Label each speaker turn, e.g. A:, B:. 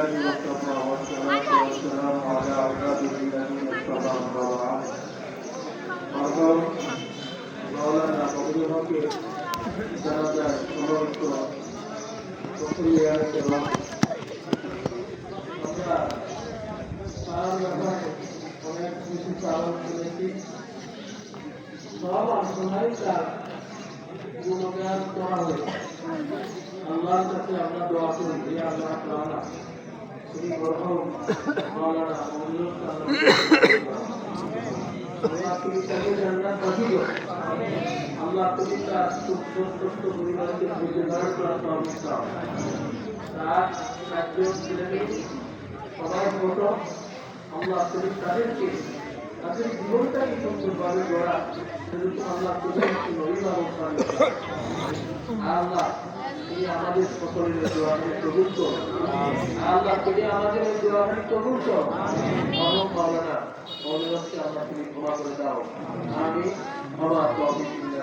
A: لله وكفى والصلاة والسلام على عباده الذين اصطفى أما بعد مرحبا مولانا ফজলুল হকের জানাজার সমবেত মুসল্লিয়ান এবং আমরা তার ব্যাপারে অনেক কিছু কারণ শুনেছি সব আলোচনায় তার গুণগান করা হয়েছে আল্লাহর কাছে আমরা দোয়া করি যে আল্লাহ তাআলা তিনি মরহুম মাওলানা ফজলুল আল্লাহ তুমি তাকে জান্নাত নসিব আল্লাহ তুমি তার সুস্থ পরিবারকে বুঝে ধারণ করার তৌফিক দাও তার একজন ছেলেমেয়ে সবাই ছোট আল্লাহ তুমি তাদেরকে তাদের জীবনটাকে সুন্দরভাবে গড়া সেরকম আল্লাহ তুমি একটি নবীন অবস্থা আল্লাহ তুমি আমাদের সকলের দোয়াকে কবুল করো আল্লাহ তুমি আমাদের এই দোয়াকে কবুল করো মরহুম মাওলানা ফজলুলকে আল্লাহ তুমি ক্ষমা করে দাও আমি আমার তৌফিক দিলে